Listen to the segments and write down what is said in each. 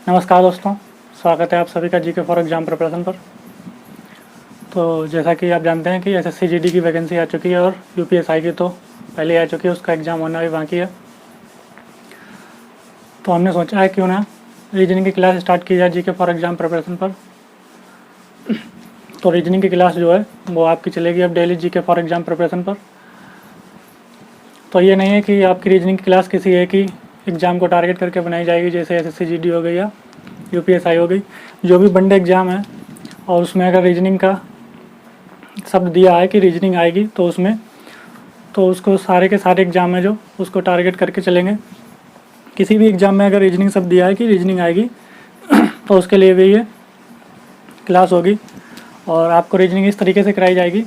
नमस्कार दोस्तों, स्वागत है आप सभी का जीके फॉर एग्ज़ाम प्रिपरेशन पर। तो जैसा कि आप जानते हैं कि एसएससी जीडी की वैकेंसी आ चुकी है और यूपीएसआई की तो पहले आ चुकी है, उसका एग्ज़ाम होना भी बाकी है। तो हमने सोचा है क्यों ना रीजनिंग की क्लास स्टार्ट की जाए जीके फॉर एग्ज़ाम प्रिपरेशन पर। तो रीजनिंग की क्लास जो है वो आपकी चलेगी अब daily GK for exam preparation पर। तो ये नहीं है कि आपकी रीजनिंग की क्लास किसी एक ही एग्ज़ाम को टारगेट करके बनाई जाएगी, जैसे एसएससी जीडी हो गई या यूपीएसआई हो गई। जो भी वनडे एग्ज़ाम है और उसमें अगर रीजनिंग का शब्द दिया है कि रीजनिंग आएगी तो उसमें तो उसको सारे के सारे एग्ज़ाम में जो उसको टारगेट करके चलेंगे। किसी भी एग्ज़ाम में अगर रीजनिंग शब्द दिया है कि रीजनिंग आएगी तो उसके लिए भी ये क्लास होगी। और आपको रीजनिंग इस तरीके से कराई जाएगी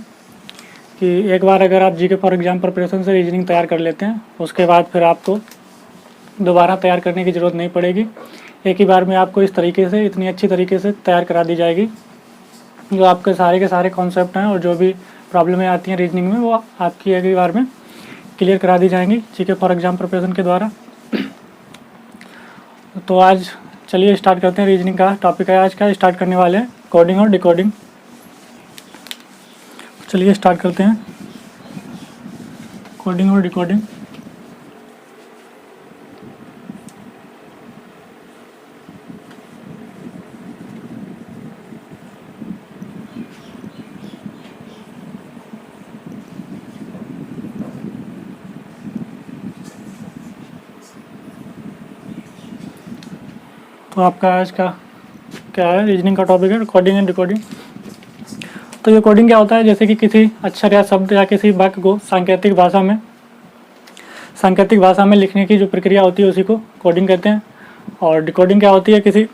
कि एक बार अगर आप जीके फॉर एग्ज़ाम प्रिपरेशन से रीजनिंग तैयार कर लेते हैं, उसके बाद फिर आपको दोबारा तैयार करने की ज़रूरत नहीं पड़ेगी। एक ही बार में आपको इस तरीके से इतनी अच्छी तरीके से तैयार करा दी जाएगी जो आपके सारे के सारे कॉन्सेप्ट हैं और जो भी प्रॉब्लमें आती हैं रीजनिंग में वो आपकी एक ही बार में क्लियर करा दी जाएंगी जीके फॉर एग्ज़ाम प्रिपरेशन के द्वारा। तो आज चलिए स्टार्ट करते हैं। रीजनिंग का टॉपिक है आज का, स्टार्ट करने वाले हैं कोडिंग और डिकोडिंग। चलिए स्टार्ट करते हैं कोडिंग और डिकोडिंग। तो आपका आज का क्या है, रीजनिंग का टॉपिक है कोडिंग एंड डिकोडिंग। तो ये कोडिंग क्या होता है, जैसे कि किसी अक्षर या शब्द या किसी वाक्य को सांकेतिक भाषा में लिखने की जो प्रक्रिया होती है उसी को कोडिंग कहते हैं। और डिकोडिंग क्या होती है, किसी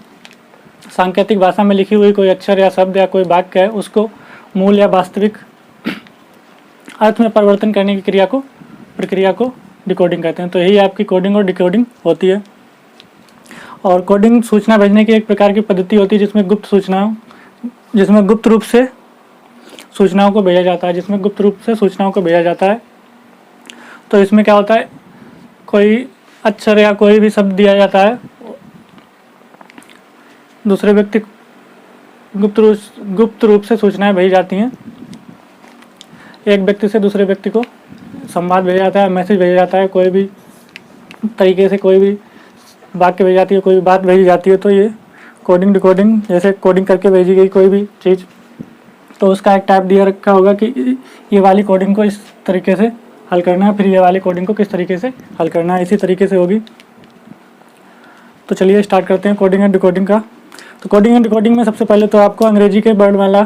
सांकेतिक भाषा में लिखी हुई कोई अक्षर या शब्द या कोई वाक्य है उसको मूल या वास्तविक अर्थ में परिवर्तन करने की प्रक्रिया को डिकोडिंग कहते हैं। तो यही आपकी कोडिंग और डिकोडिंग होती है। और कोडिंग सूचना भेजने की एक प्रकार की पद्धति होती है जिसमें गुप्त रूप से सूचनाओं को भेजा जाता है। तो इसमें क्या होता है, कोई अक्षर या कोई भी शब्द दिया जाता है, दूसरे व्यक्ति गुप्त रूप से सूचनाएं भेजी जाती हैं। एक व्यक्ति से दूसरे व्यक्ति को संवाद भेजा जाता है, मैसेज भेजा जाता है, कोई भी तरीके से कोई भी वाक्य भेजी जाती है, कोई भी बात भेजी जाती है। तो ये कोडिंग डिकोडिंग, जैसे कोडिंग करके भेजी गई कोई भी चीज़ तो उसका एक टाइप दिया रखा होगा कि ये वाली कोडिंग को इस तरीके से हल करना है, फिर ये वाली कोडिंग को किस तरीके से हल करना है, इसी तरीके से होगी। तो चलिए स्टार्ट करते हैं कोडिंग एंड डिकोडिंग का। तो कोडिंग एंड डिकोडिंग में सबसे पहले तो आपको अंग्रेजी के वर्णमाला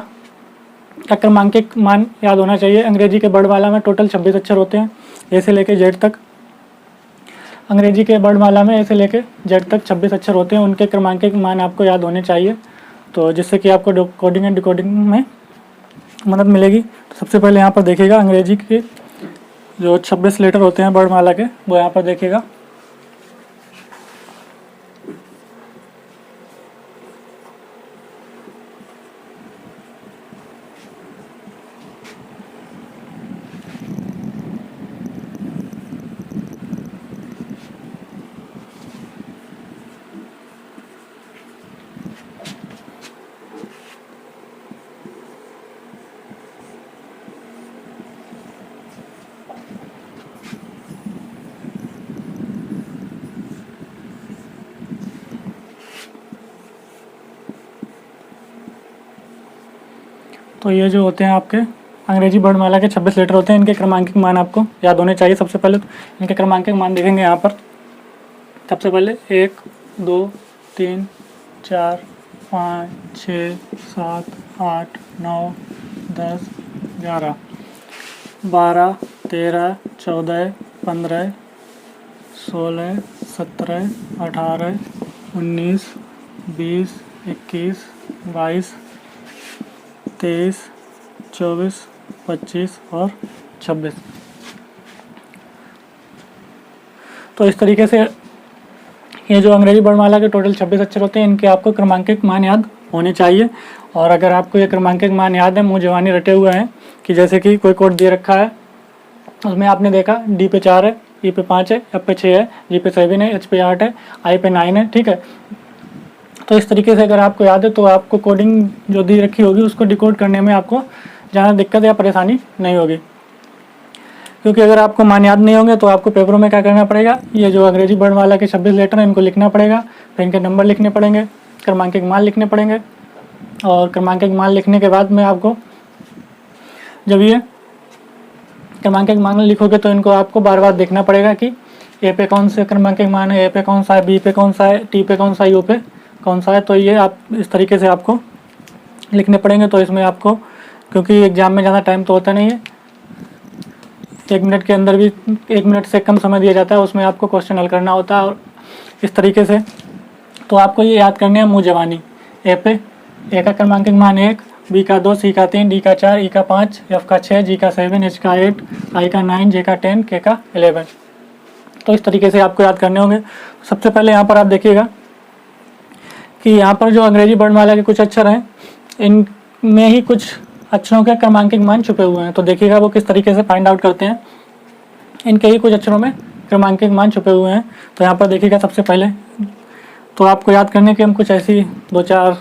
का क्रमांकित मान याद होना चाहिए। अंग्रेजी के वर्णमाला में टोटल 26 अक्षर होते हैं, ए से लेकर जेड तक। अंग्रेजी के वर्णमाला में ए से लेकर जेड तक 26 अक्षर होते हैं, उनके क्रमांकित मान आपको याद होने चाहिए, तो जिससे कि आपको कोडिंग एंड डिकोडिंग में मदद मिलेगी। तो सबसे पहले यहाँ पर देखिएगा अंग्रेजी के जो 26 लेटर होते हैं वर्णमाला के, वो यहाँ पर देखिएगा। तो ये जो होते हैं आपके अंग्रेजी वर्णमाला के 26 लेटर होते हैं, इनके क्रमांकित मान आपको याद होने चाहिए। सबसे पहले तो इनके क्रमांकित मान देखेंगे यहाँ पर। सबसे पहले 1 2 3 4 5 6 7 8 9 10 11 12 13 14 15 16 17 18 19 20 21 22 23 24 25 और 26। तो इस तरीके से ये जो अंग्रेजी वर्णमाला के टोटल 26 अक्षर होते हैं, इनके आपको क्रमांकित मान याद होने चाहिए। और अगर आपको ये क्रमांकित मान याद है, मुँह जवानी रटे हुए हैं कि जैसे कि कोई कोड दे रखा है, उसमें आपने देखा डी पे 4 है, ई पे 5 है, एफ पे 6 है, जी पे 7 है, एच पे 8 है, आई पे 9 है। ठीक है, तो इस तरीके से अगर आपको याद है तो आपको कोडिंग जो दी रखी होगी उसको डिकोड करने में आपको ज़्यादा दिक्कत या परेशानी नहीं होगी। क्योंकि अगर आपको मान याद नहीं होंगे तो आपको पेपरों में क्या करना पड़ेगा, ये जो अंग्रेजी वर्णमाला के 26 लेटर हैं इनको लिखना पड़ेगा, फिर इनके नंबर लिखने पड़ेंगे, क्रमांकित मान लिखने पड़ेंगे, और क्रमांकित मान लिखने के बाद में आपको जब ये क्रमांकित मान लिखोगे तो इनको आपको बार बार देखना पड़ेगा कि ए पे कौन से क्रमांकित मान है, ए पे कौन सा है, बी पे कौन सा है, टी पे कौन सा है, यू पे कौन सा है। तो ये आप इस तरीके से आपको लिखने पड़ेंगे। तो इसमें आपको, क्योंकि एग्ज़ाम में ज़्यादा टाइम तो होता नहीं है, 1 मिनट के अंदर भी 1 मिनट से कम समय दिया जाता है, उसमें आपको क्वेश्चन हल करना होता है। और इस तरीके से तो आपको ये याद करने हैं मुँह ज़बानी। ए पे ए का क्रमांकित मान 1, बी का 2, सी का 3, डी का 4, ई का 5, एफ का 6, जी का 7, एच का 8, आई का 9, जे का 10, के का 11। तो इस तरीके से आपको याद करने होंगे। सबसे पहले यहाँ पर आप देखिएगा कि यहाँ पर जो अंग्रेजी वर्णमाला के कुछ अक्षर हैं इनमें ही कुछ अक्षरों के क्रमांकित मान छुपे हुए हैं। तो देखिएगा वो किस तरीके से फाइंड आउट करते हैं। इनके ही कुछ अक्षरों में क्रमांकित मान छुपे हुए हैं। तो यहाँ पर देखिएगा सबसे पहले तो आपको याद करने के हम कुछ ऐसी 2-4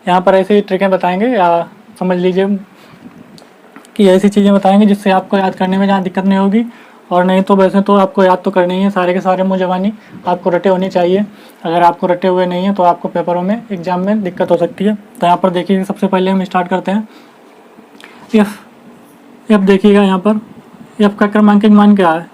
यहाँ पर ऐसी ट्रिकें बताएंगे, या समझ लीजिए कि ऐसी चीज़ें बताएंगे जिससे आपको याद करने में ज़्यादा दिक्कत नहीं होगी। और नहीं तो वैसे तो आपको याद तो करनी ही है, सारे के सारे मुँह ज़बानी आपको रटे होनी चाहिए। अगर आपको रटे हुए नहीं हैं तो आपको पेपरों में एग्ज़ाम में दिक्कत हो सकती है। तो यहाँ पर देखिए सबसे पहले हम स्टार्ट करते हैं एफ देखिएगा यहाँ पर एफ का क्रमांकित मान क्या है,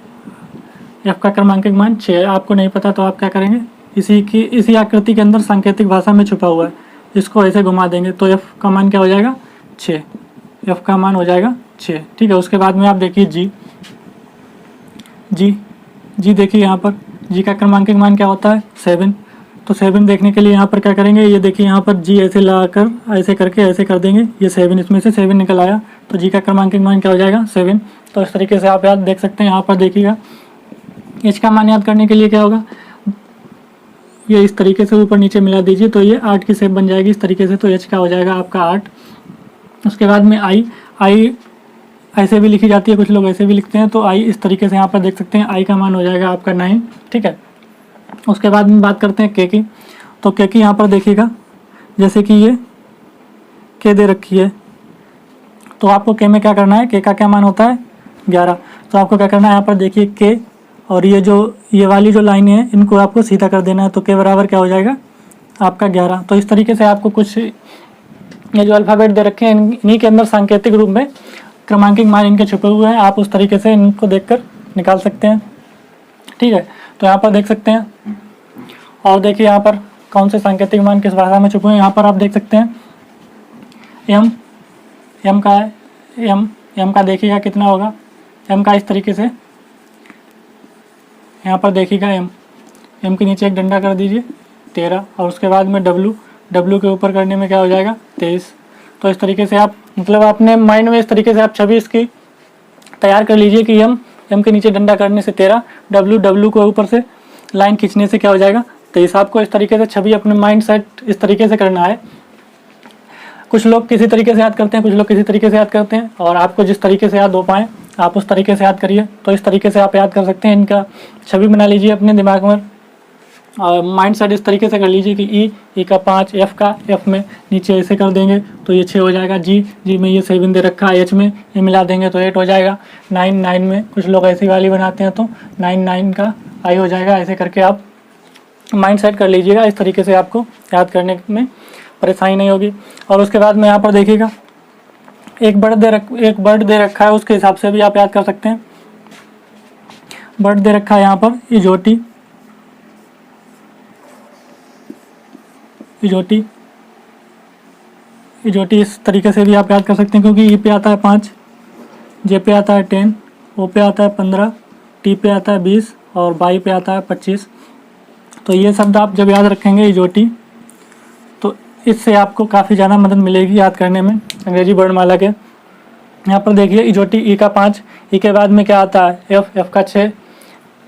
एफ का क्रमांकित मान 6 है। आपको नहीं पता तो आप क्या करेंगे, इसी आकृति के अंदर सांकेतिक भाषा में छुपा हुआ है, इसको ऐसे घुमा देंगे तो एफ का मान क्या हो जाएगा 6, एफ का मान हो जाएगा 6। ठीक है, उसके बाद में आप देखिए जी देखिए यहाँ पर जी का क्रमांकित मान क्या होता है 7। तो 7 देखने के लिए यहाँ पर क्या करेंगे, ये देखिए यहाँ पर जी ऐसे लगाकर ऐसे करके ऐसे कर देंगे, ये 7 इसमें से 7 निकल आया। तो जी का क्रमांकित मान क्या हो जाएगा 7। तो इस तरीके से आप याद देख सकते हैं। यहाँ पर देखिएगा एच का मान याद करने के लिए क्या होगा, ये इस तरीके से ऊपर नीचे मिला दीजिए तो ये 8 की शेप बन जाएगी इस तरीके से। तो एच का हो जाएगा आपका 8। उसके बाद में आई ऐसे भी लिखी जाती है, कुछ लोग ऐसे भी लिखते हैं। तो आई इस तरीके से यहाँ पर देख सकते हैं, आई का मान हो जाएगा आपका 9। ठीक है, उसके बाद में बात करते हैं के की। तो के की यहाँ पर देखिएगा जैसे कि ये के दे रखी है, तो आपको के में क्या करना है, के का क्या मान होता है 11। तो आपको क्या करना है, यहाँ पर देखिए के और ये वाली जो लाइनें हैं इनको आपको सीधा कर देना है। तो के बराबर क्या हो जाएगा आपका 11। तो इस तरीके से आपको कुछ ये जो अल्फ़ाबेट दे रखे हैं इन्हीं के अंदर सांकेतिक रूप में क्रमांकित मान इनके छुपे हुए हैं, आप उस तरीके से इनको देखकर निकाल सकते हैं। ठीक है, तो यहाँ पर देख सकते हैं। और देखिए यहाँ पर कौन से मान किस भाषा में छुपे हैं। यहाँ पर आप देख सकते हैं एम का है, एम का देखिएगा कितना होगा, एम का इस तरीके से यहाँ पर देखिएगा एम के नीचे एक डंडा कर दीजिए 13, और उसके बाद में डब्लू के ऊपर करने में क्या हो जाएगा 23। तो इस तरीके से आप मतलब अपने माइंड में इस तरीके से आप छवि इसकी तैयार कर लीजिए कि एम के नीचे डंडा करने से 13, डब्लू को ऊपर से लाइन खींचने से क्या हो जाएगा 23। आपको इस तरीके से छवि अपने माइंड सेट इस तरीके से करना है। कुछ लोग किसी तरीके से याद करते हैं, कुछ लोग किसी तरीके से याद करते हैं, और आपको जिस तरीके से याद हो पाए आप उस तरीके से याद करिए। तो इस तरीके से आप याद कर सकते हैं। इनका छवि बना लीजिए अपने दिमाग में, और माइंड सेट इस तरीके से कर लीजिए कि ई का 5, एफ का एफ में नीचे ऐसे कर देंगे तो ये 6 हो जाएगा, जी में ये 7 दे रखा है, एच में ये मिला देंगे तो 8 हो जाएगा, 9 में कुछ लोग ऐसी वाली बनाते हैं तो 9 का आई हो जाएगा। ऐसे करके आप माइंड सेट कर लीजिएगा। इस तरीके से आपको याद करने में परेशानी नहीं होगी। और उसके बाद में यहाँ पर देखिएगा एक वर्ड दे रखा है, उसके हिसाब से भी आप याद कर सकते हैं। वर्ड दे रखा है यहाँ पर इजोटी इस तरीके से भी आप याद कर सकते हैं, क्योंकि ई पे आता है 5, जे पे आता है 10, ओ पे आता है 15, टी पे आता है 20 और बाई पे आता है 25। तो ये शब्द आप जब याद रखेंगे इजोटी, तो इससे आपको काफ़ी ज़्यादा मदद मिलेगी याद करने में अंग्रेजी वर्णमाला के। यहाँ पर देखिए इजोटी ई का 5, ई के बाद में क्या आता है एफ का 6,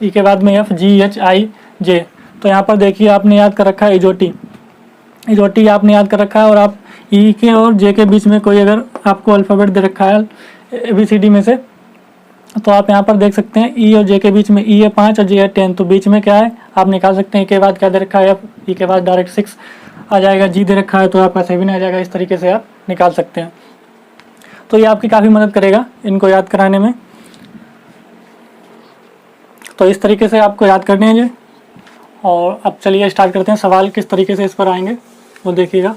ई के बाद में एफ, जी, एच, आई, जे। तो यहाँ पर देखिए आपने याद कर रखा है इजोटी आपने याद कर रखा है। और आप ई के और जे के बीच में कोई अगर आपको अल्फ़ाबेट दे रखा है ABCD में से, तो आप यहाँ पर देख सकते हैं ई और जे के बीच में ई है 5 और जे है 10, तो बीच में क्या है आप निकाल सकते हैं। ई के बाद क्या दे रखा है, ई के बाद डायरेक्ट 6 आ जाएगा, जी दे रखा है तो आपका 7 आ जाएगा। इस तरीके से आप निकाल सकते हैं। तो ये आपकी काफ़ी मदद करेगा इनको याद कराने में। तो इस तरीके से आपको याद करने हैं ये। और अब चलिए स्टार्ट करते हैं, सवाल किस तरीके से इस पर आएंगे वो देखिएगा।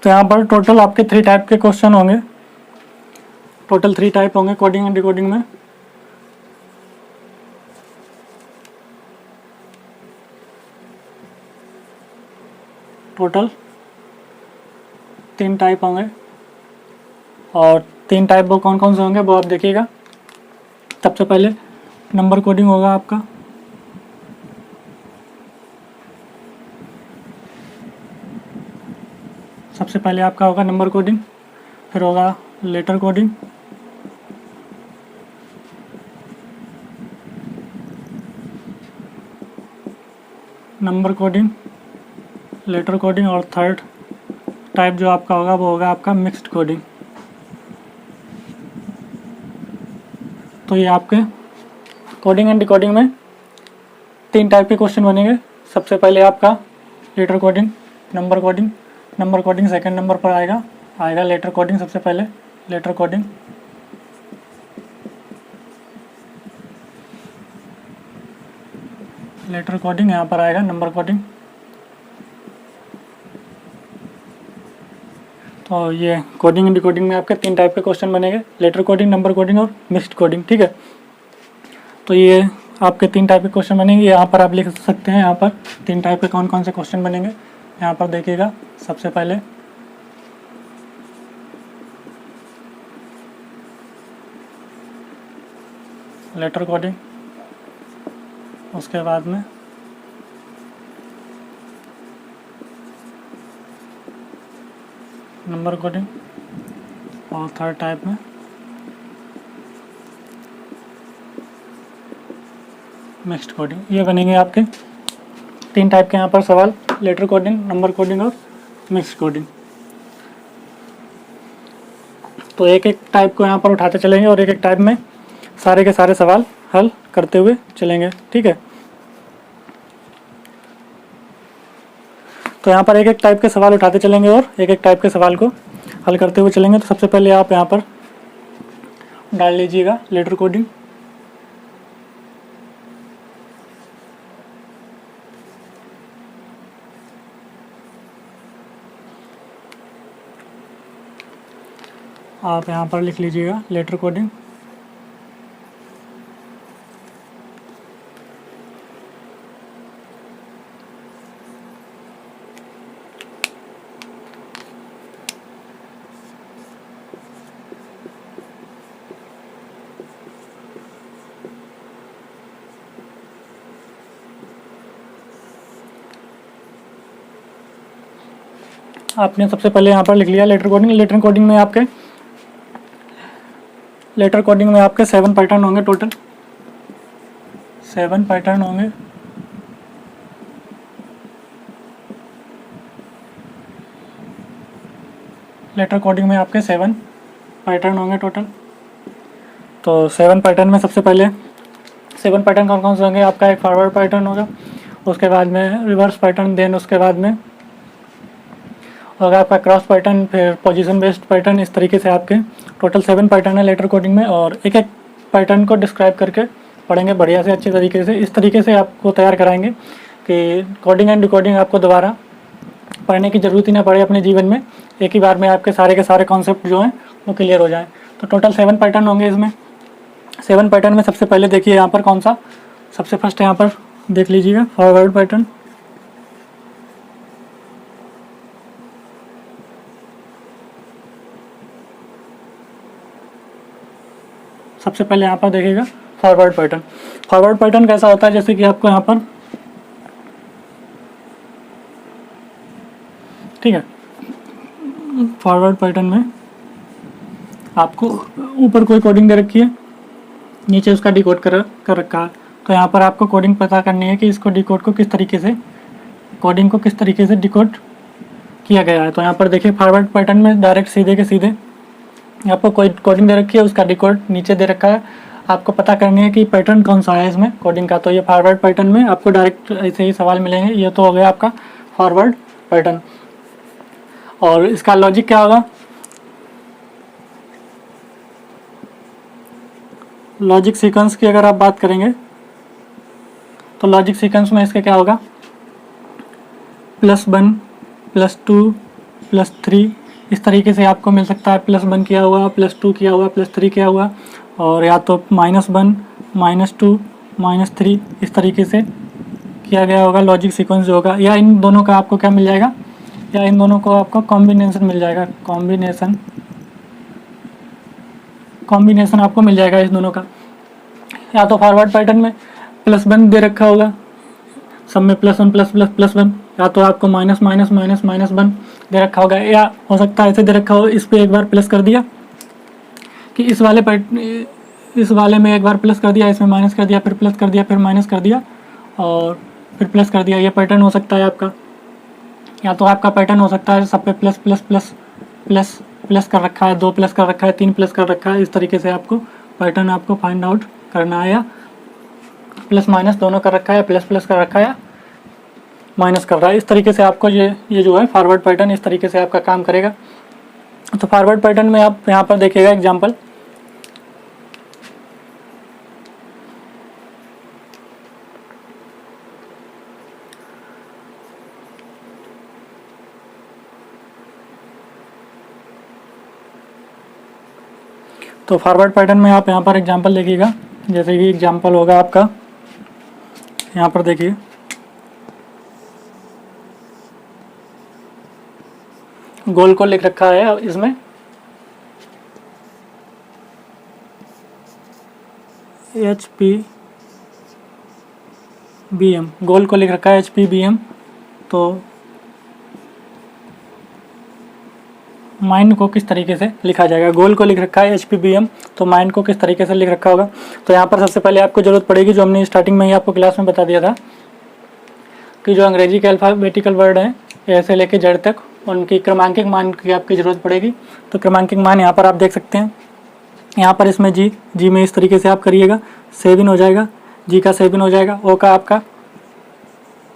तो यहाँ पर टोटल आपके 3 टाइप के क्वेश्चन होंगे, टोटल 3 टाइप होंगे कोडिंग एंड डिकोडिंग में। टोटल 3 टाइप होंगे और 3 टाइप वो कौन कौन से होंगे वो आप देखिएगा। सबसे पहले नंबर कोडिंग होगा आपका, सबसे पहले आपका होगा नंबर कोडिंग, फिर होगा letter coding, number coding, letter coding, और थर्ड टाइप जो आपका होगा वो होगा आपका मिक्स्ड कोडिंग। तो ये आपके कोडिंग एंड डिकोडिंग में 3 टाइप के क्वेश्चन बनेंगे। सबसे पहले आपका letter coding, number coding, number coding second number पर आएगा लेटर कोडिंग सबसे पहले, लेटर कोडिंग, लेटर कोडिंग यहाँ पर आएगा नंबर कोडिंग। तो ये कोडिंग एंड डिकोडिंग में आपके 3 टाइप के क्वेश्चन बनेंगे, लेटर कोडिंग, नंबर कोडिंग और मिक्स्ड कोडिंग, ठीक है। तो ये आपके 3 टाइप के क्वेश्चन बनेंगे। यहाँ पर आप लिख सकते हैं, यहाँ पर 3 टाइप के कौन कौन से क्वेश्चन बनेंगे। यहाँ पर देखिएगा, सबसे पहले लेटर कोडिंग, उसके बाद में नंबर कोडिंग और थर्ड टाइप में मिक्स्ड कोडिंग। ये बनेंगे आपके 3 टाइप के यहाँ पर सवाल, लेटर कोडिंग, नंबर कोडिंग और मिक्स्ड कोडिंग। तो एक एक टाइप को यहाँ पर उठाते चलेंगे और एक एक टाइप में सारे के सारे सवाल हल करते हुए चलेंगे, ठीक है। तो यहाँ पर एक एक टाइप के सवाल उठाते चलेंगे और एक एक टाइप के सवाल को हल करते हुए चलेंगे। तो सबसे पहले आप यहाँ पर डाल लीजिएगा लेटर कोडिंग, आप यहाँ पर लिख लीजिएगा लेटर कोडिंग, आपने सबसे पहले यहाँ पर लिख लिया लेटर कोडिंग। लेटर कोडिंग में आपके 7 पैटर्न होंगे, टोटल 7 पैटर्न होंगे। लेटर कोडिंग में आपके 7 पैटर्न होंगे टोटल। तो 7 पैटर्न में सबसे पहले 7 पैटर्न कौन कौन से होंगे, आपका एक फॉरवर्ड पैटर्न होगा, उसके बाद में रिवर्स पैटर्न, देन उसके बाद में होगा आपका क्रॉस पैटर्न, फिर पोजीशन बेस्ड पैटर्न। इस तरीके से आपके टोटल 7 पैटर्न है लेटर कोडिंग में, और एक एक पैटर्न को डिस्क्राइब करके पढ़ेंगे बढ़िया से, अच्छे तरीके से। इस तरीके से आपको तैयार कराएंगे कि कोडिंग एंड डिकोडिंग आपको दोबारा पढ़ने की ज़रूरत ही ना पड़े अपने जीवन में, एक ही बार में आपके सारे के सारे कॉन्सेप्ट जो हैं वो क्लियर हो जाएँ। तो टोटल 7 पैटर्न होंगे इसमें। 7 पैटर्न में सबसे पहले देखिए यहाँ पर कौन सा, सबसे फर्स्ट यहाँ पर देख लीजिएगा फॉरवर्ड पैटर्न। सबसे पहले यहाँ पर देखिएगा फॉरवर्ड पैटर्न। फॉरवर्ड पैटर्न कैसा होता है, जैसे कि आपको यहाँ पर ठीक है। फॉरवर्ड पैटर्न में आपको ऊपर कोई कोडिंग दे रखी है, नीचे उसका डिकोड कर रखा है। तो यहाँ पर आपको कोडिंग पता करनी है कि इसको डिकोड को किस तरीके से, कोडिंग को किस तरीके से डिकोड किया गया है। तो यहाँ पर देखिए फॉरवर्ड पैटर्न में डायरेक्ट सीधे के सीधे आपको कोई कोडिंग दे रखी है, उसका डिकोड नीचे दे रखा है। आपको पता करनी है कि पैटर्न कौन सा है इसमें कोडिंग का। तो ये फॉरवर्ड पैटर्न में आपको डायरेक्ट ऐसे ही सवाल मिलेंगे। ये तो हो गया आपका फॉरवर्ड पैटर्न। और इसका लॉजिक क्या होगा, लॉजिक सीक्वेंस की अगर आप बात करेंगे तो लॉजिक सीक्वेंस में इसका क्या होगा, +1 +2 +3 इस तरीके से आपको मिल सकता है। +1 किया हुआ, +2 किया हुआ, +3 किया हुआ, और या तो -1 -2 -3 इस तरीके से किया गया होगा लॉजिक सीक्वेंस जो होगा। या इन दोनों का आपको क्या मिल जाएगा, या इन दोनों को आपको कॉम्बिनेशन मिल जाएगा, कॉम्बिनेशन आपको मिल जाएगा इस दोनों का। या तो फॉरवर्ड पैटर्न में +1 दे रखा होगा, सब में +1 +++1, या तो आपको -(-) दे रखा होगा, या हो सकता है ऐसे दे रखा हो, इस पे एक बार प्लस कर दिया कि इस वाले में एक बार प्लस कर दिया, इसमें माइनस कर दिया, फिर प्लस कर दिया, फिर माइनस कर दिया और फिर प्लस कर दिया। ये पैटर्न हो सकता है आपका। या तो आपका पैटर्न हो सकता है सब पे plus plus plus plus plus कर रखा है, 2 प्लस कर रखा है, 3 प्लस कर रखा है। इस तरीके से आपको पैटर्न आपको फाइंड आउट करना है। या प्लस माइनस दोनों कर रखा है, प्लस प्लस कर रखा है, माइनस कर रहा है। इस तरीके से आपको ये जो है फॉरवर्ड पैटर्न इस तरीके से आपका काम करेगा। तो फॉरवर्ड पैटर्न में आप यहाँ पर देखिएगा एग्जाम्पल, तो फॉरवर्ड पैटर्न में आप यहाँ पर एग्जांपल देखिएगा। जैसे कि एग्जांपल होगा आपका, यहाँ पर देखिए गोल को लिख रखा है इसमें HPBM, गोल को लिख रखा है HPBM। तो माइंड को किस तरीके से लिखा जाएगा, गोल को लिख रखा है HPBM, तो माइंड को किस तरीके से लिख रखा होगा। तो यहाँ पर सबसे पहले आपको ज़रूरत पड़ेगी, जो हमने स्टार्टिंग में ही आपको क्लास में बता दिया था, कि जो अंग्रेजी के अल्फ़ाबेटिकल वर्ड हैं ए से लेके जेड तक, उनकी क्रमांकित मान की आपकी ज़रूरत पड़ेगी। तो क्रमांकित मान यहाँ पर आप देख सकते हैं। यहाँ पर इसमें जी में इस तरीके से आप करिएगा, 7 हो जाएगा, जी का 7 हो जाएगा, ओ का आपका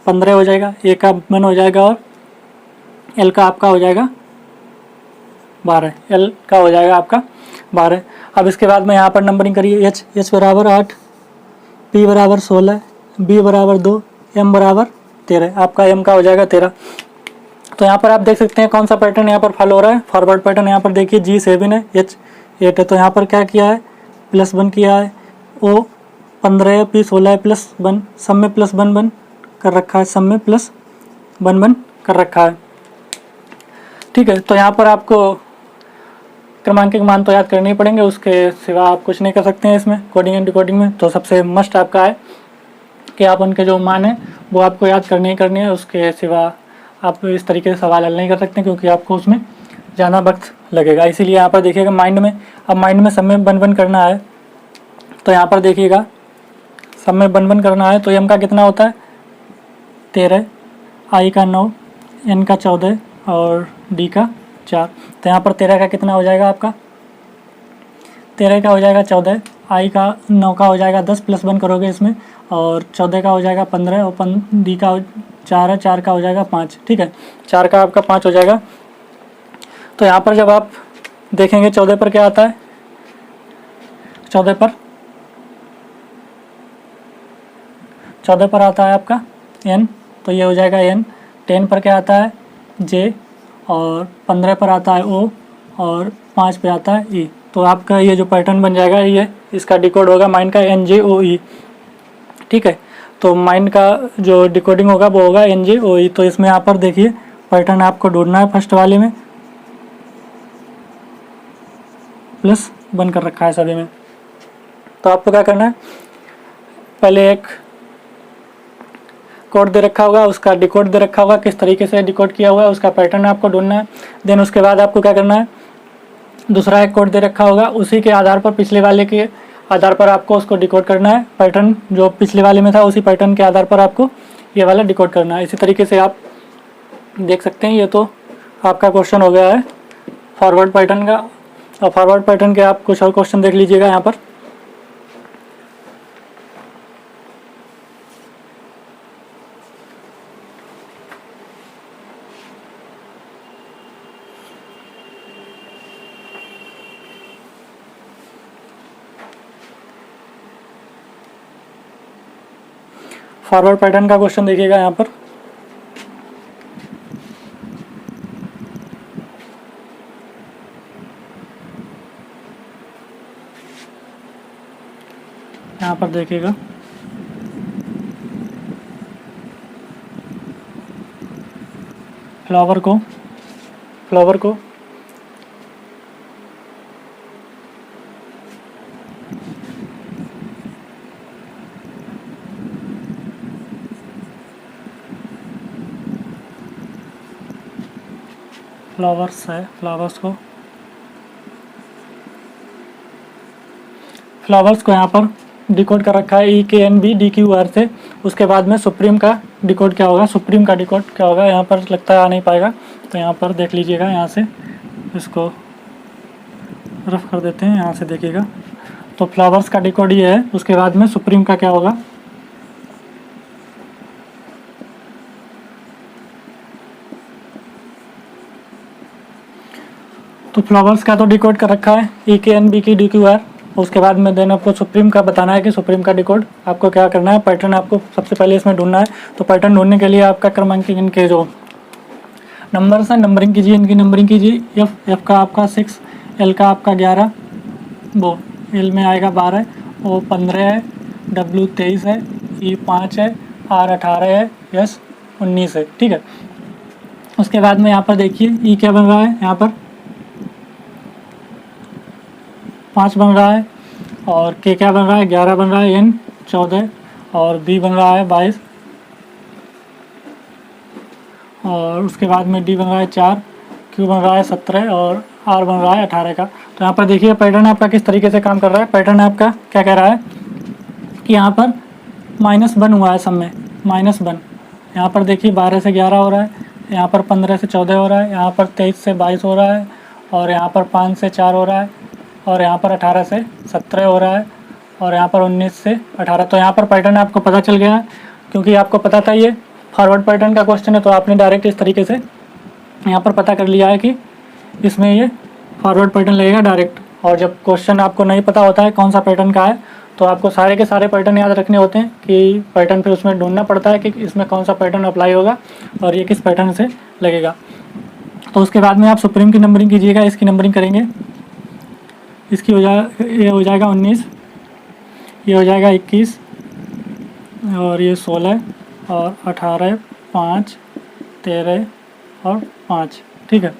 15 हो जाएगा, ए का 1 हो जाएगा, और एल का आपका हो जाएगा 12, एल का हो जाएगा आपका 12। अब इसके बाद में यहाँ पर नंबरिंग करिए, एच बराबर 8, पी बराबर 16, बी बराबर 2, एम बराबर 13, आपका एम का हो जाएगा 13। तो यहाँ पर आप देख सकते हैं कौन सा पैटर्न यहाँ पर फॉलो हो रहा है, फॉरवर्ड पैटर्न। यहाँ पर देखिए जी 7 है, एच 8 है, तो यहाँ पर क्या किया है, +1 किया है, ओ 15 है, पी 16 है, +1, सब में +1 कर रखा है, सब में +1 कर रखा है। ठीक है, तो यहाँ पर आपको क्रमांकित मान तो याद करने ही पड़ेंगे, उसके सिवा आप कुछ नहीं कर सकते हैं इसमें कोडिंग एंड डिकोडिंग में। तो सबसे मस्ट आपका है कि आप उनके जो मान है वो आपको याद करने ही करनी है, उसके सिवा आप इस तरीके से सवाल हल नहीं कर सकते, क्योंकि आपको उसमें ज़्यादा वक्त लगेगा। इसीलिए यहाँ पर देखिएगा माइंड में, अब माइंड में सब में 1 करना है। तो यहाँ पर देखिएगा सब में 1 करना है, तो एम का कितना होता है 13, आई का 9, एन का 14 और डी का 4। तो यहाँ पर 13 का कितना हो जाएगा आपका, 13 का हो जाएगा 14, आई का 9 का हो जाएगा 10, +1 करोगे इसमें, और 14 का हो जाएगा 15, और डी का 4 है, 4 का हो जाएगा 5। ठीक है, 4 का आपका 5 हो जाएगा। तो यहाँ पर जब आप देखेंगे 14 पर क्या आता है, 14 पर आता है आपका एन, तो ये हो जाएगा एन। 10 पर क्या आता है जे, और 15 पर आता है ओ, और 5 पे आता है ई। तो आपका ये जो पैटर्न बन जाएगा, ये इसका डिकोड होगा माइंड का NJOE। ठीक है, तो माइंड का जो डिकोडिंग होगा वो होगा NJOE। तो इसमें यहाँ पर देखिए पैटर्न आपको ढूंढना है, फर्स्ट वाले में +1 कर रखा है सभी में। तो आपको क्या करना है, पहले एक कोड दे रखा होगा, उसका डिकोड दे रखा होगा, किस तरीके से डिकोड किया हुआ है उसका पैटर्न आपको ढूंढना है। देन उसके बाद आपको क्या करना है, दूसरा एक कोड दे रखा होगा, उसी के आधार पर पिछले वाले के आधार पर आपको उसको डिकोड करना है। पैटर्न जो पिछले वाले में था उसी पैटर्न के आधार पर आपको ये वाला डिकोड करना है। इसी तरीके से आप देख सकते हैं। ये तो आपका क्वेश्चन हो गया है फॉरवर्ड पैटर्न का। और फॉरवर्ड पैटर्न के आप कुछ और क्वेश्चन देख लीजिएगा यहाँ पर। फॉरवर्ड पैटर्न का क्वेश्चन देखिएगा यहाँ पर। यहाँ पर देखिएगा, फ्लावर को फ्लावर्स को यहाँ पर डिकोड कर रखा है EKNB DQR से। उसके बाद में सुप्रीम का डिकोड क्या होगा, सुप्रीम का डिकोड क्या होगा यहाँ पर लगता है आ नहीं पाएगा, तो यहाँ पर देख लीजिएगा। यहाँ से इसको रफ कर देते हैं, यहाँ से देखिएगा। तो फ्लावर्स का डिकोड ये है, उसके बाद में सुप्रीम का क्या होगा, तो फ्लावर्स का तो डिकोड कर रखा है EKNB DQR। उसके बाद में देन आपको सुप्रीम का बताना है कि सुप्रीम का डिकोड आपको क्या करना है। पैटर्न आपको सबसे पहले इसमें ढूंढना है। तो पैटर्न ढूंढने के लिए आपका क्रमांकन, इनके जो नंबर्स हैं नंबरिंग कीजिए, इनकी नंबरिंग कीजिए। एफ का आपका 6, एल का आपका 11, वो एल में आएगा 12, ओ 15 है, डब्ल्यू 23 है, ई 5 है, आर 18 है, एस 19 है। ठीक है। उसके बाद में यहाँ पर देखिए ई क्या बन रहा है, यहाँ पर 5 बन रहा है, और के क्या बन रहा है, 11 बन रहा है, एन 14, और बी बन रहा है 22, और उसके बाद में डी बन रहा है 4, क्यू बन रहा है 17, और आर बन रहा है 18 का। तो यहाँ पर देखिए पैटर्न आपका किस तरीके से काम कर रहा है। पैटर्न आपका क्या कह रहा है कि यहाँ पर -1 हुआ है, सब में -1। यहाँ पर देखिए 12 से 11 हो रहा है, यहाँ पर 15 से 14 हो रहा है, यहाँ पर 23 से 22 हो रहा है, और यहाँ पर 5 से 4 हो रहा है, और यहाँ पर 18 से 17 हो रहा है, और यहाँ पर 19 से 18। तो यहाँ पर पैटर्न आपको पता चल गया है, क्योंकि आपको पता था ये फॉरवर्ड पैटर्न का क्वेश्चन है, तो आपने डायरेक्ट इस तरीके से यहाँ पर पता कर लिया है कि इसमें ये फॉरवर्ड पैटर्न लगेगा डायरेक्ट। और जब क्वेश्चन आपको नहीं पता होता है कौन सा पैटर्न का है, तो आपको सारे के सारे पैटर्न याद रखने होते हैं कि पैटर्न फिर उसमें ढूंढना पड़ता है कि इसमें कौन सा पैटर्न अप्लाई होगा और ये किस पैटर्न से लगेगा। तो उसके बाद में आप सुप्रीम की नंबरिंग कीजिएगा, इसकी नंबरिंग करेंगे। इसकी ये हो जाएगा 19, ये हो जाएगा 21, और ये 16, और 18, 5, 13 और 5। ठीक है।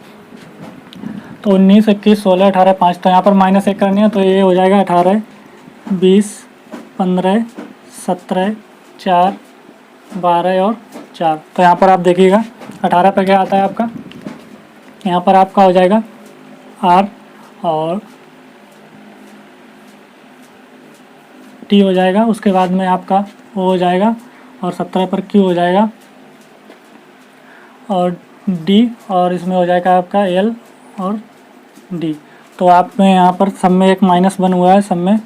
तो 19, 21, 16, 18, 5। तो यहाँ पर -1 करनी है, तो ये हो जाएगा 18, 20, 15, 17, 4, 12 और 4। तो यहाँ पर आप देखिएगा 18 पे क्या आता है आपका, यहाँ पर आपका हो जाएगा आर, और टी हो जाएगा। उसके बाद में आपका ओ हो जाएगा, और 17 पर क्यू हो जाएगा, और डी, और इसमें हो जाएगा आपका एल और डी। तो आप में यहाँ पर सब में एक -1 हुआ है, सब में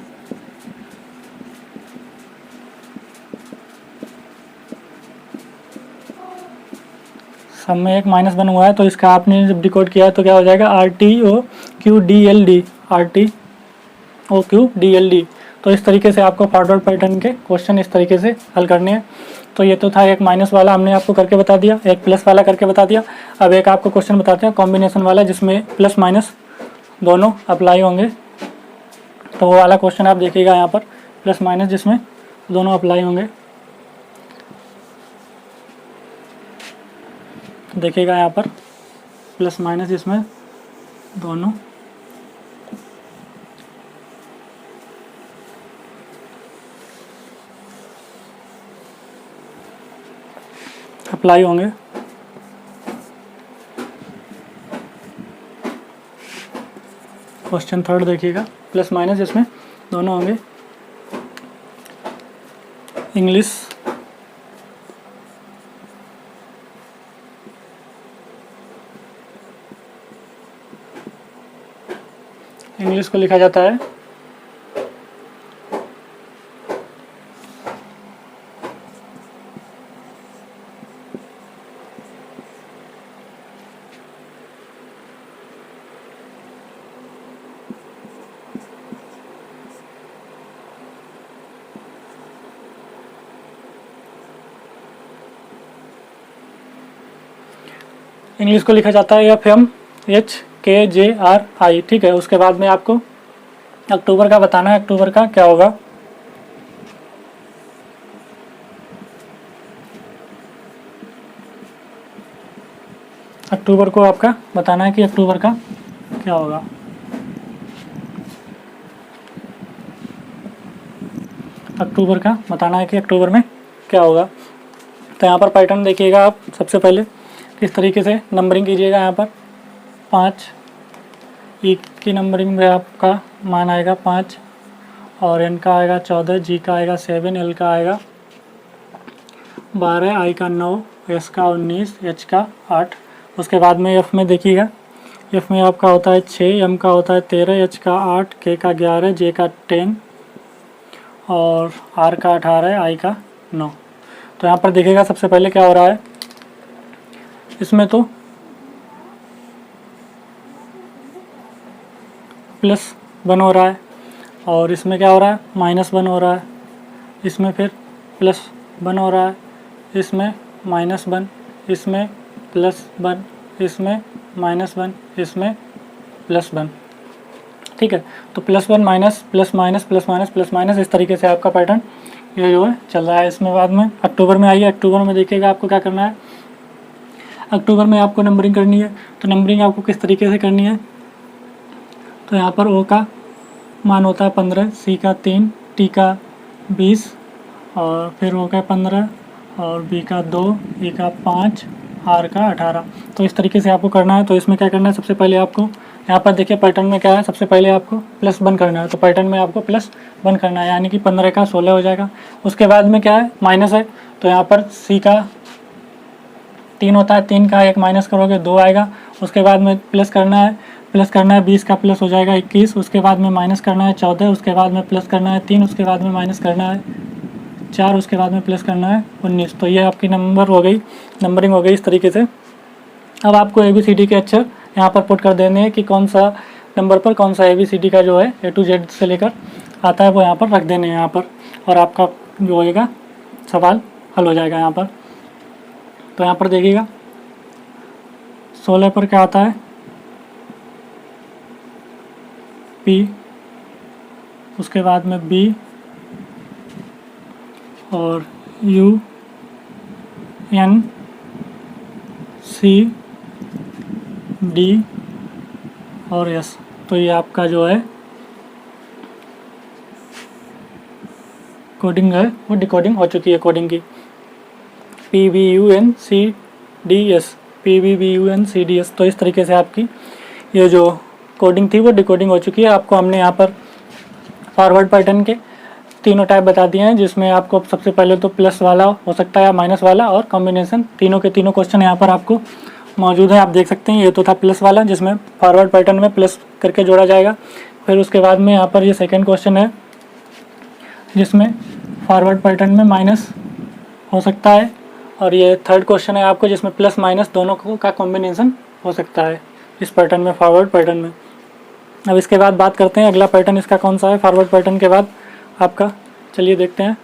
एक -1 हुआ है। तो इसका आपने जब डिकोड किया है तो क्या हो जाएगा, RTOQDLD, RTOQDLD। तो इस तरीके से आपको फॉरवर्ड पैटर्न के क्वेश्चन इस तरीके से हल करने हैं। तो ये तो था एक माइनस वाला हमने आपको करके बता दिया, एक प्लस वाला करके बता दिया। अब एक आपको क्वेश्चन बताते हैं कॉम्बिनेशन वाला, जिसमें प्लस माइनस दोनों अप्लाई होंगे। तो वो वाला क्वेश्चन आप देखिएगा यहाँ पर, प्लस माइनस जिसमें दोनों अप्लाई होंगे। देखिएगा यहाँ पर प्लस माइनस जिसमें दोनों अप्लाई होंगे। क्वेश्चन थर्ड देखिएगा, प्लस माइनस इसमें दोनों होंगे। इंग्लिश को लिखा जाता है FMHKJRI, ठीक है। उसके बाद में आपको अक्टूबर का बताना है, अक्टूबर का क्या होगा। अक्टूबर को आपका बताना है कि अक्टूबर का क्या होगा। अक्टूबर का बताना है कि अक्टूबर में क्या होगा। तो यहाँ पर पैटर्न देखिएगा आप, सबसे पहले किस तरीके से नंबरिंग कीजिएगा। यहाँ पर 5 ई की नंबरिंग में आपका मान आएगा 5, और एन का आएगा 14, जी का आएगा 7, एल का आएगा 12, आई का 9, एस का 19, एच का 8। उसके बाद में एफ में देखिएगा, एफ में आपका होता है 6, एम का होता है 13, एच का 8, के का 11, जे का 10 और आर का 18, आई का 9। तो यहाँ पर देखिएगा सबसे पहले क्या हो रहा है, इसमें तो +1 हो रहा है, और इसमें क्या हो रहा है, -1 हो रहा है। इसमें फिर +1 हो रहा है, इसमें -1, इसमें +1, इसमें -1, इसमें +1, ठीक है। तो +1 minus plus minus plus minus plus minus, इस तरीके से आपका पैटर्न ये जो है चल रहा है। इसमें बाद में अक्टूबर में आइए, अक्टूबर में देखिएगा आपको क्या करना है। अक्टूबर में आपको नंबरिंग करनी है, तो नंबरिंग आपको किस तरीके से करनी है। तो यहाँ पर ओ का मान होता है 15, सी का 3, टी का 20, और फिर ओ का 15, और बी का 2, ई का 5, आर का 18। तो इस तरीके से आपको करना है। तो इसमें क्या करना है, सबसे पहले आपको यहाँ पर देखिए पैटर्न में क्या है, सबसे पहले आपको +1 करना है। तो पैटर्न में आपको +1 करना है, यानी कि 15 का 16 हो जाएगा। उसके बाद में क्या है, माइनस है, तो यहाँ पर सी का 3 होता है, 3 का 1 माइनस करोगे 2 आएगा। उसके बाद में प्लस करना है, 20 का प्लस हो जाएगा 21। उसके बाद में माइनस करना है 14, उसके बाद में प्लस करना है 3, उसके बाद में माइनस करना है 4, उसके बाद में प्लस करना है 19। तो ये आपकी नंबरिंग हो गई इस तरीके से। अब आपको ABCD के अक्षर यहाँ पर पुट कर देने हैं कि कौन सा नंबर पर कौन सा ABCD का जो है A to Z से लेकर आता है वो यहाँ पर रख देने हैं यहाँ पर, और आपका जो होएगा सवाल हल हो जाएगा यहाँ पर। तो यहाँ पर देखिएगा 16 पर क्या आता है, P, उसके बाद में B और U, N, C, D और S। तो ये आपका जो है कोडिंग है, वो डिकोडिंग हो चुकी है कोडिंग की। PBUNCDS, PBBUNCDS। तो इस तरीके से आपकी ये जो कोडिंग थी वो डिकोडिंग हो चुकी है। आपको हमने यहाँ पर फॉरवर्ड पैटर्न के तीनों टाइप बता दिए हैं, जिसमें आपको सबसे पहले तो प्लस वाला हो सकता है या माइनस वाला, और कॉम्बिनेशन तीनों के तीनों क्वेश्चन यहाँ पर आपको मौजूद है। आप देख सकते हैं, ये तो था प्लस वाला जिसमें फॉरवर्ड पैटर्न में प्लस करके जोड़ा जाएगा। फिर उसके बाद में यहाँ पर ये सेकंड क्वेश्चन है जिसमें फॉरवर्ड पैटर्न में माइनस हो सकता है, और ये थर्ड क्वेश्चन है आपको जिसमें प्लस माइनस दोनों का कॉम्बिनेशन हो सकता है इस पैटर्न में, फॉरवर्ड पैटर्न में। अब इसके बाद बात करते हैं अगला पैटर्न इसका कौन सा है फॉरवर्ड पैटर्न के बाद आपका, चलिए देखते हैं।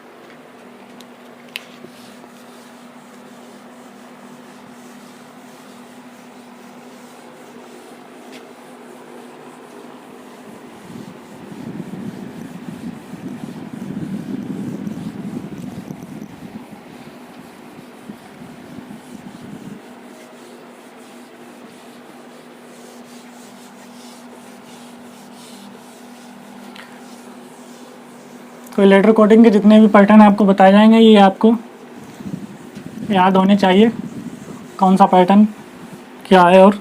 तो लेटर कोडिंग के जितने भी पैटर्न आपको बताए जाएंगे ये आपको याद होने चाहिए। कौन सा पैटर्न क्या है, और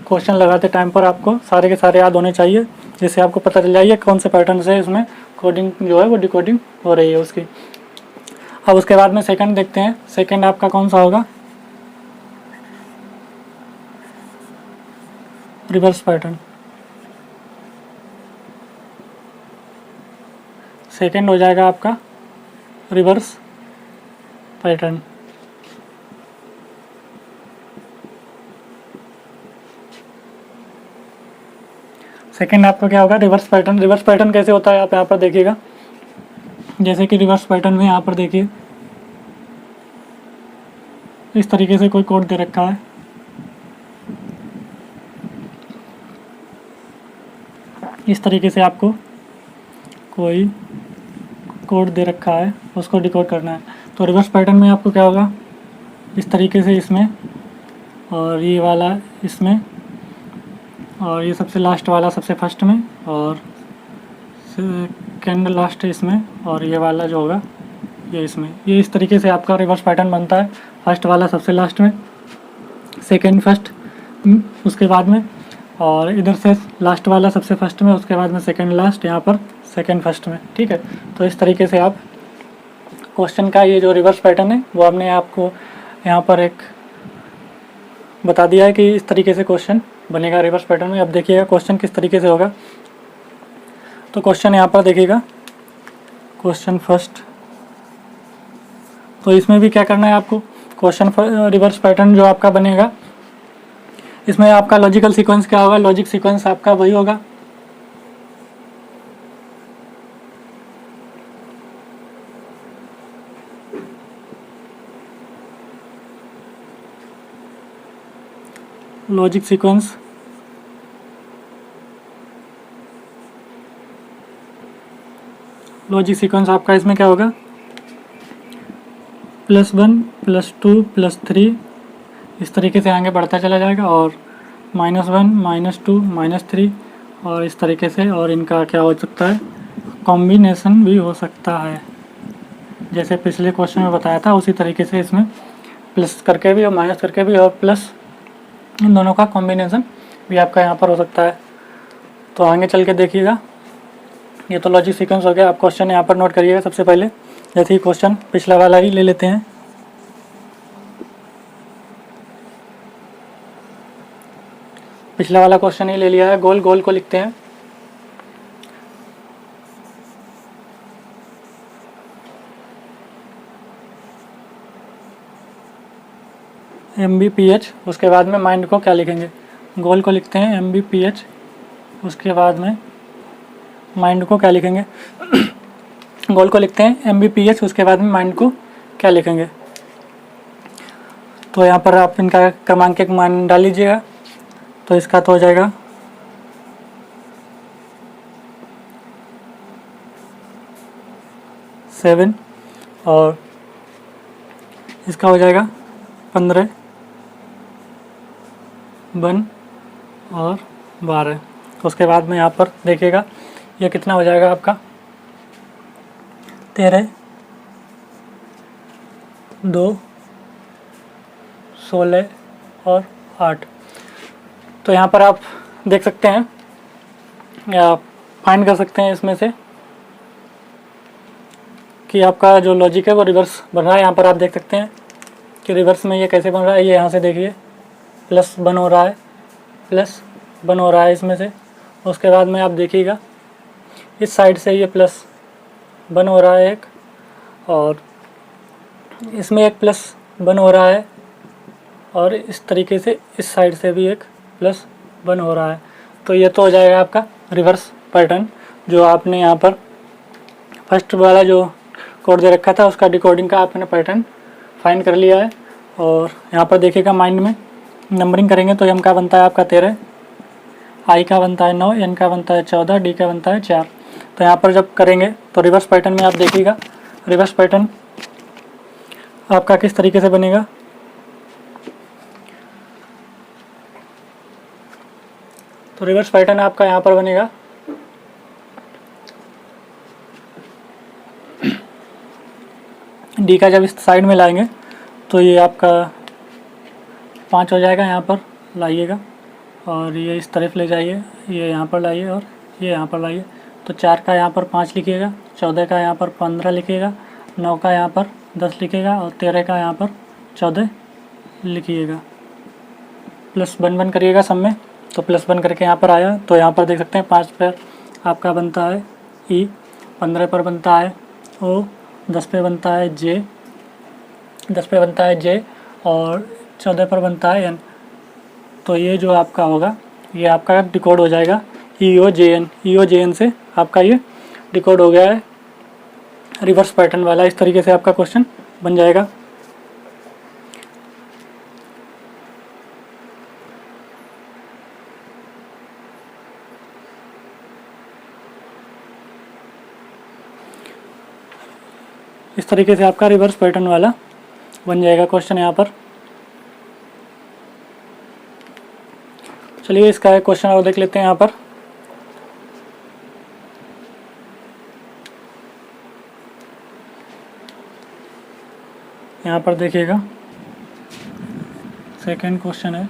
क्वेश्चन लगाते टाइम पर आपको सारे के सारे याद होने चाहिए, जिससे आपको पता चल जाइए कौन से पैटर्न से इसमें कोडिंग जो है वो डिकोडिंग हो रही है उसकी। अब उसके बाद में सेकंड देखते हैं। सेकंड आपका कौन सा होगा, रिवर्स पैटर्न। सेकंड हो जाएगा आपका रिवर्स पैटर्न। सेकंड आपका क्या होगा, रिवर्स पैटर्न। रिवर्स पैटर्न कैसे होता है आप यहाँ पर देखिएगा, जैसे कि रिवर्स पैटर्न में यहाँ पर देखिए इस तरीके से कोई कोड दे रखा है, इस तरीके से आपको कोई कोड दे रखा है, उसको डिकोड करना है। तो रिवर्स पैटर्न में आपको क्या होगा, इस तरीके से इसमें, और ये वाला इसमें, और ये सबसे लास्ट वाला सबसे फर्स्ट में, और सेकेंड लास्ट इसमें, और ये वाला जो होगा ये इसमें। ये इस तरीके से आपका रिवर्स पैटर्न बनता है। फर्स्ट वाला सबसे लास्ट में, सेकेंड फर्स्ट उसके बाद में, और इधर से लास्ट वाला सबसे फर्स्ट में, उसके बाद में सेकेंड लास्ट, यहाँ पर सेकेंड फर्स्ट में। ठीक है, तो इस तरीके से आप क्वेश्चन का ये जो रिवर्स पैटर्न है वो हमने आपको यहाँ पर एक बता दिया है कि इस तरीके से क्वेश्चन बनेगा रिवर्स पैटर्न में। अब देखिएगा क्वेश्चन किस तरीके से होगा। तो क्वेश्चन यहाँ पर देखिएगा, क्वेश्चन फर्स्ट। तो इसमें भी क्या करना है आपको, क्वेश्चन रिवर्स पैटर्न जो आपका बनेगा, इसमें आपका लॉजिकल सीक्वेंस क्या होगा, लॉजिक सीक्वेंस आपका वही होगा लॉजिक सीक्वेंस आपका इसमें क्या होगा, +1 +2 +3 इस तरीके से आगे बढ़ता चला जाएगा, और -1 -2 -3 और इस तरीके से। और इनका क्या हो सकता है, कॉम्बिनेशन भी हो सकता है, जैसे पिछले क्वेश्चन में बताया था उसी तरीके से इसमें प्लस करके भी और माइनस करके भी और प्लस, इन दोनों का कॉम्बिनेशन भी आपका यहाँ पर हो सकता है। तो आगे चल के देखिएगा, ये तो लॉजिक सीक्वेंस हो गया। आप क्वेश्चन यहाँ पर नोट करिएगा सबसे पहले, जैसे ही क्वेश्चन पिछला वाला ही ले लेते हैं। पिछला वाला क्वेश्चन ही ले लिया है, गोल गोल को लिखते हैं। MBPH, उसके बाद में माइंड को क्या लिखेंगे, गोल को लिखते हैं MBPH, उसके बाद में माइंड को क्या लिखेंगे गोल को लिखते हैं MBPH, उसके बाद में माइंड को क्या लिखेंगे। तो यहाँ पर आप इनका क्रमांक एक मान डाल लीजिएगा। तो इसका तो हो जाएगा 7, और इसका हो जाएगा 15, 1 और 12। उसके बाद में यहाँ पर देखिएगा ये कितना हो जाएगा आपका, 13, 2, 16 और 8। तो यहाँ पर आप देख सकते हैं या फाइंड कर सकते हैं इसमें से कि आपका जो लॉजिक है वो रिवर्स बन रहा है। यहाँ पर आप देख सकते हैं कि रिवर्स में ये कैसे बन रहा है। ये यहाँ से देखिए +1 हो रहा है, +1 हो रहा है इसमें से। उसके बाद में आप देखिएगा इस साइड से ये +1 हो रहा है एक, और इसमें एक +1 हो रहा है, और इस तरीके से इस साइड से भी एक +1 हो रहा है। तो ये तो हो जाएगा आपका रिवर्स पैटर्न, जो आपने यहाँ पर फर्स्ट वाला जो कोड दे रखा था उसका डिकोडिंग का आपने पैटर्न फाइंड कर लिया है। और यहाँ पर देखिएगा माइंड में नंबरिंग करेंगे तो M का बनता है आपका 13, I का बनता है 9, N का बनता है 14, D का बनता है 4। तो यहाँ पर जब करेंगे तो रिवर्स पैटर्न में आप देखिएगा रिवर्स पैटर्न आपका किस तरीके से बनेगा। तो रिवर्स पैटर्न आपका यहाँ पर बनेगा D का जब इस साइड में लाएंगे तो ये आपका 5 हो जाएगा, यहाँ पर लाइएगा और ये इस तरफ ले जाइए, ये यहाँ पर लाइए और ये यहाँ पर लाइए। तो 4 का यहाँ पर 5 लिखिएगा, 14 का यहाँ पर 15 लिखिएगा, 9 का यहाँ पर 10 लिखिएगा और 13 का यहाँ पर 14 लिखिएगा। प्लस 1 करिएगा सब में, तो +1 करके यहाँ पर आया। तो यहाँ पर देख सकते हैं 5 पर आपका बनता है ई, 15 पर बनता है ओ, 10 पे बनता है जे, 10 पे बनता है जे और 14 पर बनता है एन। तो ये जो आपका होगा ये आपका डिकोड हो जाएगा EOJN से आपका ये डिकोड हो गया है रिवर्स पैटर्न वाला। इस तरीके से आपका क्वेश्चन बन जाएगा। इस तरीके से आपका रिवर्स पैटर्न वाला बन जाएगा क्वेश्चन यहाँ पर। चलिए इसका एक क्वेश्चन और देख लेते हैं यहाँ पर। यहाँ पर देखिएगा सेकंड क्वेश्चन है।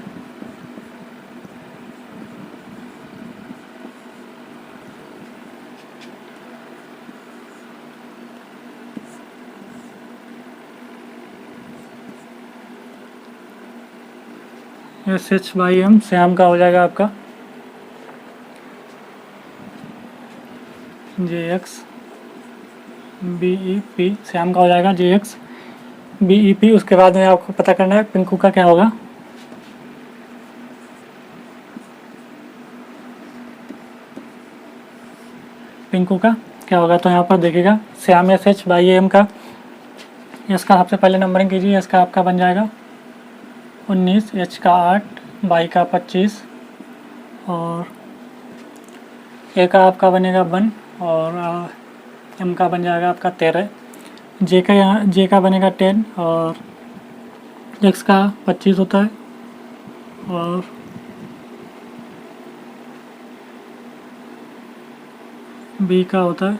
SH/M श्याम का हो जाएगा आपका JX BEP, श्याम का हो जाएगा JX BEP। उसके बाद में आपको पता करना है पिंकू का क्या होगा। पिंकू का क्या होगा, तो यहाँ पर देखिएगा श्याम SH/M का एस का सबसे पहले नंबरिंग कीजिए। एस का आपका बन जाएगा 19, एच का 8, बाई का 25 और ए का आपका बनेगा 1 और एम का बन जाएगा आपका 13, जे का बनेगा 10 और एक्स का 25 होता है और बी का होता है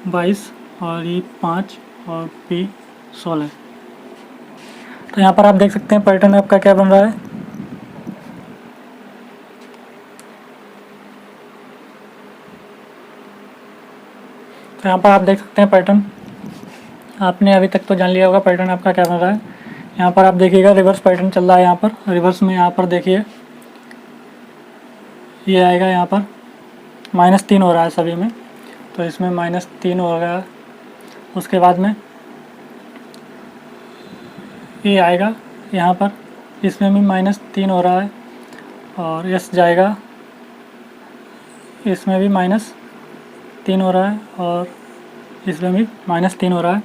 22 और ई 5 और पी 16। तो यहाँ पर आप देख सकते हैं पैटर्न आपका क्या बन रहा है। तो यहाँ पर आप देख सकते हैं पैटर्न, आपने अभी तक तो जान लिया होगा पैटर्न आपका क्या बन रहा है। यहाँ पर आप देखिएगा रिवर्स पैटर्न चल रहा है। यहाँ पर रिवर्स में यहाँ पर देखिए ये आएगा, यहाँ पर -3 हो रहा है सभी में, तो इसमें -3 हो रहा है। उसके बाद में ये आएगा यहाँ पर, इसमें भी -3 हो रहा है और यस जाएगा, इसमें भी -3 हो रहा है और इसमें भी -3 हो रहा है।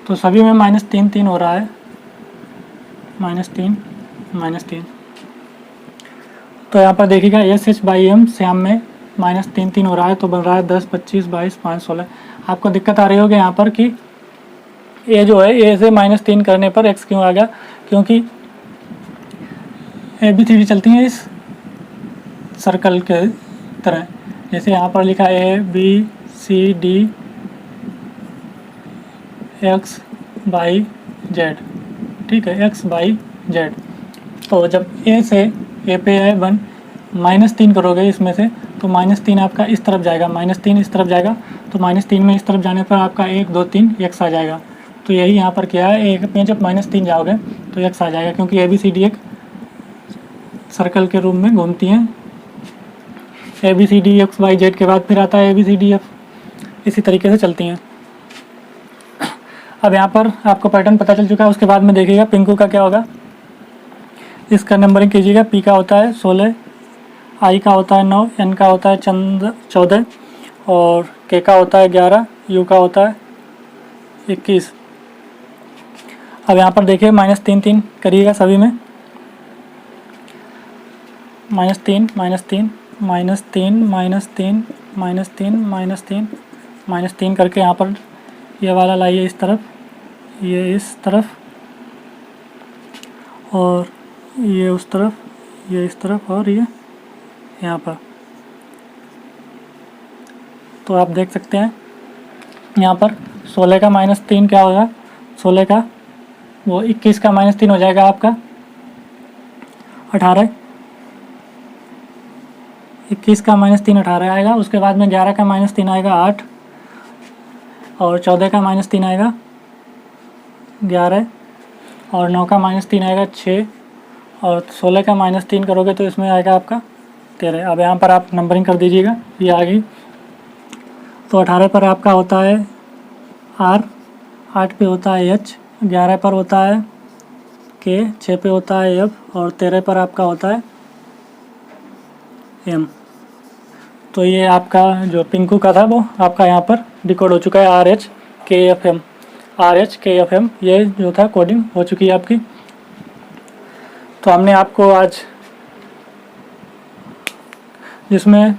तो सभी में -3 हो रहा है, -3। तो यहाँ पर देखिएगा SH/M श्याम में -3 हो रहा है, तो बन रहा है 10, 25, 22, 5, 16। आपको दिक्कत आ रही होगी यहाँ पर कि ए जो है ए से -3 करने पर एक्स क्यों आ गया, क्योंकि ABCD चलती हैं इस सर्कल के तरह। जैसे यहाँ पर लिखा ABCD XYZ, ठीक है, XYZ। तो जब ए से ए पे है 1, -3 करोगे इसमें से, तो -3 आपका इस तरफ जाएगा, -3 इस तरफ जाएगा, तो -3 में इस तरफ जाने पर आपका 1, 2, 3 एक्स आ जाएगा। तो यही यहाँ पर क्या है, एक में जब -3 जाओगे तो एक्स आ जाएगा, क्योंकि ABCD एक सर्कल के रूप में घूमती हैं। ABCD XYZ के बाद फिर आता है ABCDF, इसी तरीके से चलती हैं। अब यहाँ पर आपको पैटर्न पता चल चुका है। उसके बाद में देखिएगा पिंकू का क्या होगा। इसका नंबरिंग कीजिएगा। पी का होता है 16, आई का होता है 9, एन का होता है 14 और के का होता है 11, यू का होता है 21। अब यहाँ पर देखिए -3 करिएगा सभी में, -3 करके यहाँ पर ये वाला लाइए इस तरफ, ये इस तरफ और ये उस तरफ, ये इस तरफ और ये यहाँ पर। तो आप देख सकते हैं यहाँ पर 16 का -3 क्या होगा, 16 का वो 21 का -3 हो जाएगा आपका 18, 21 का -3 18 आएगा। उसके बाद में 11 का -3 आएगा 8, और 14 का -3 आएगा 11, और 9 का -3 आएगा 6, और 16 का -3 करोगे तो इसमें आएगा आपका 13। अब यहाँ पर आप नंबरिंग कर दीजिएगा, ये आ गई। तो 18 पर आपका होता है R, 8 पे होता है H, 11 पर होता है K, 6 पे होता है F, और 13 पर आपका होता है M। तो ये आपका जो पिंकू का था वो आपका यहाँ पर डिकोड हो चुका है, RHKFM, RHKFM ये जो था कोडिंग हो चुकी है आपकी। तो हमने आपको आज जिसमें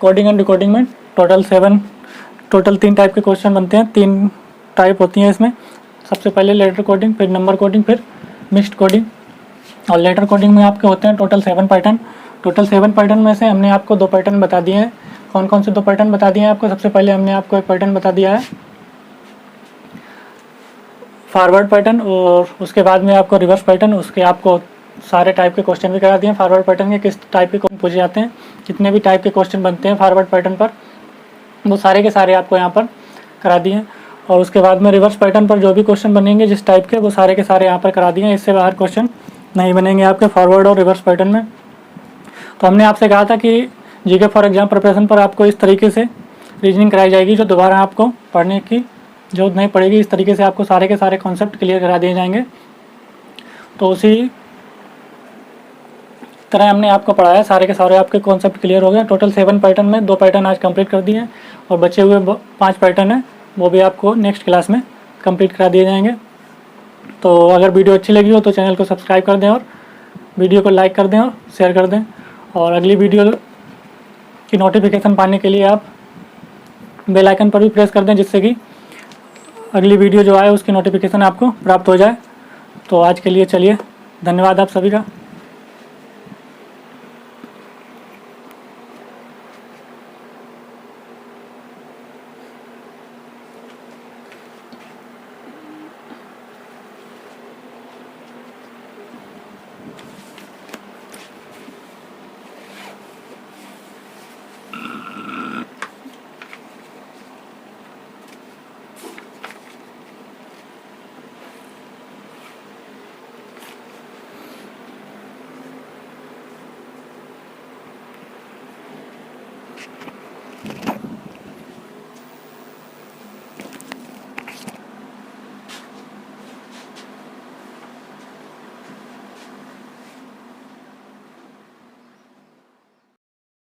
कोडिंग एंड डिकोडिंग में टोटल 3 टाइप के क्वेश्चन बनते हैं, 3 टाइप होती हैं इसमें। सबसे पहले लेटर कोडिंग, फिर नंबर कोडिंग, फिर मिक्स्ड कोडिंग। और लेटर कोडिंग में आपके होते हैं टोटल 7 पैटर्न। टोटल 7 पैटर्न में से हमने आपको 2 पैटर्न बता दिए हैं। कौन कौन से 2 पैटर्न बता दिए हैं आपको? सबसे पहले हमने आपको एक पैटर्न बता दिया है फॉरवर्ड पैटर्न, और उसके बाद में आपको रिवर्स पैटर्न। उसके आपको सारे टाइप के क्वेश्चन भी करा दिए हैं। फॉरवर्ड पैटर्न के किस टाइप के क्वेश्चन पूछे जाते हैं, जितने भी टाइप के क्वेश्चन बनते हैं फॉरवर्ड पैटर्न पर, वो सारे के सारे आपको यहाँ पर करा दिए हैं। और उसके बाद में रिवर्स पैटर्न पर जो भी क्वेश्चन बनेंगे जिस टाइप के, वो सारे के सारे यहाँ पर करा दिए हैं। इससे बाहर क्वेश्चन नहीं बनेंगे आपके फॉरवर्ड और रिवर्स पैटर्न में। तो हमने आपसे कहा था कि जीके फॉर एग्जाम प्रिपरेशन पर आपको इस तरीके से रीजनिंग कराई जाएगी, जो दोबारा आपको पढ़ने की जरूरत नहीं पड़ेगी। इस तरीके से आपको सारे के सारे कॉन्सेप्ट क्लियर करा दिए जाएंगे। तो उसी तरह हमने आपको पढ़ाया, सारे के सारे आपके कॉन्सेप्ट क्लियर हो गए। टोटल 7 पैटर्न में 2 पैटर्न आज कंप्लीट कर दिए हैं, और बचे हुए 5 पैटर्न हैं वो भी आपको नेक्स्ट क्लास में कंप्लीट करा दिए जाएंगे। तो अगर वीडियो अच्छी लगी हो तो चैनल को सब्सक्राइब कर दें, और वीडियो को लाइक कर दें और शेयर कर दें। और अगली वीडियो की नोटिफिकेशन पाने के लिए आप बेल आइकन पर भी प्रेस कर दें, जिससे कि अगली वीडियो जो आए उसकी नोटिफिकेशन आपको प्राप्त हो जाए। तो आज के लिए चलिए, धन्यवाद आप सभी का।